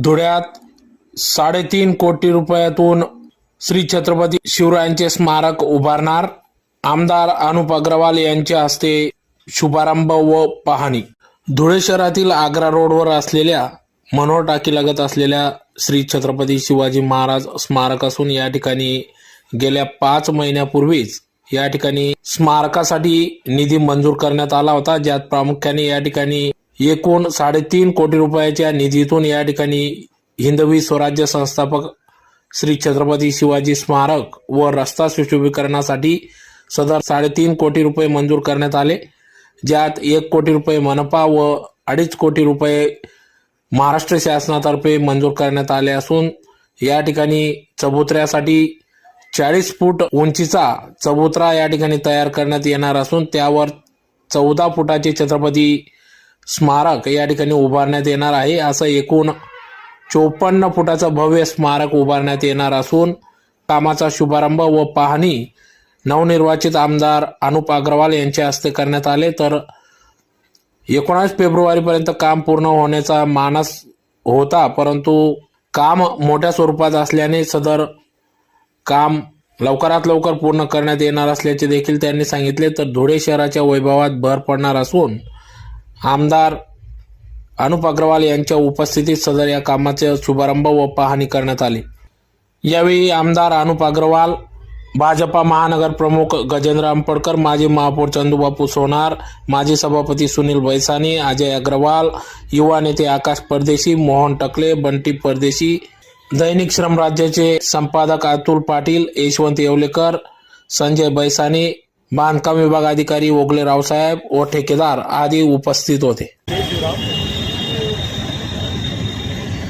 धुळ्यात 3.5 कोटी रुपयातून श्री छत्रपती शिवरायांचे स्मारक उभारणार. आमदार अनुप अग्रवाल यांच्या हस्ते शुभारंभ व पाहणी. धुळे शहरातील आग्रा रोडवर असलेल्या मनोहर टाकीलगत असलेल्या श्री छत्रपती शिवाजी महाराज स्मारक असून या ठिकाणी गेल्या 5 महिन्यापूर्वीच या ठिकाणी स्मारकासाठी निधी मंजूर करण्यात आला होता, ज्यात प्रामुख्याने या ठिकाणी एकूण 3.5 कोटी रुपयाच्या निधीतून या ठिकाणी हिंदवी स्वराज्य संस्थापक श्री छत्रपती शिवाजी स्मारक व रस्ता सुशोभीकरणासाठी सदर 3.5 कोटी रुपये मंजूर करण्यात आले, ज्यात 1 कोटी रुपये मनपा व 2.5 कोटी रुपये महाराष्ट्र शासनातर्फे मंजूर करण्यात आले असून या ठिकाणी चबुतऱ्यासाठी 40 फूट उंचीचा चबुतरा या ठिकाणी तयार करण्यात येणार असून त्यावर 14 फुटाचे छत्रपती स्मारक या ठिकाणी उभारण्यात येणार आहे. असं एकूण 54 फुटाचं भव्य स्मारक उभारण्यात येणार असून कामाचा शुभारंभ व पाहणी नवनिर्वाचित आमदार अनुप अग्रवाल यांच्या हस्ते करण्यात आले. तर 19 फेब्रुवारीपर्यंत काम पूर्ण होण्याचा मानस होता, परंतु काम मोठ्या स्वरूपात असल्याने सदर काम लवकरात लवकर पूर्ण करण्यात येणार असल्याचे देखील त्यांनी सांगितले. तर धुळे शहराच्या वैभवात भर पडणार असून आमदार अनुप अग्रवाल यांच्या उपस्थितीत सदर या कामाचे शुभारंभ व पाहणी करण्यात आली. यावेळी आमदार अनुप अग्रवाल, भाजपा महानगर प्रमुख गजेंद्र अंपडकर, माजी महापौर चंदूबापू सोनार, माजी सभापती सुनील बैसानी, अजय अग्रवाल, युवा नेते आकाश परदेशी, मोहन टकले, बंटी परदेशी, दैनिक श्रम राज्याचे संपादक अतुल पाटील, यशवंत येवलेकर, संजय बैसानी, बांधकाम विभाग अधिकारी ओगले रावसाहेब व ठेकेदार आदी उपस्थित होते.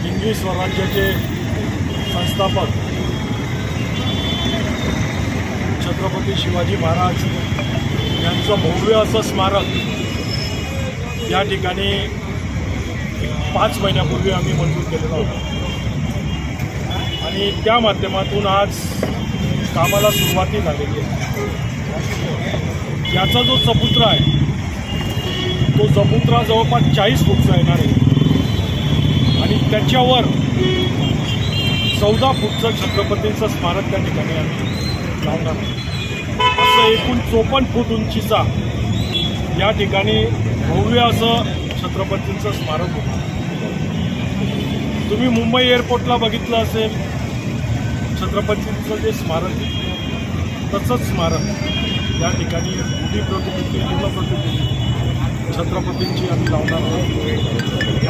हिंदवी स्वराज्याचे संस्थापक छत्रपती शिवाजी महाराज यांचं भव्य असं स्मारक या ठिकाणी 5 महिन्यापूर्वी आम्ही मंजूर केलेलं होतं आणि त्या माध्यमातून आज कामाला सुरुवाती झालेली आहे. याचा जो चबुतरा आहे तो चबुतरा जवळपास 40 फूटचा येणार आहे आणि त्याच्यावर 14 फूटचं छत्रपतींचं स्मारक त्या ठिकाणी आम्ही लावणार आहे. असं एकूण 54 फूट उंचीचा या ठिकाणी भव्य असं छत्रपतींचं स्मारक होतं. तुम्ही मुंबई एअरपोर्टला बघितलं असेल छत्रपतींचं जे स्मारक तसंच स्मारक या ठिकाणी उभी प्रतिकृती, पूर्ण प्रतिकृती छत्रपतींची आम्ही लावणार आहोत.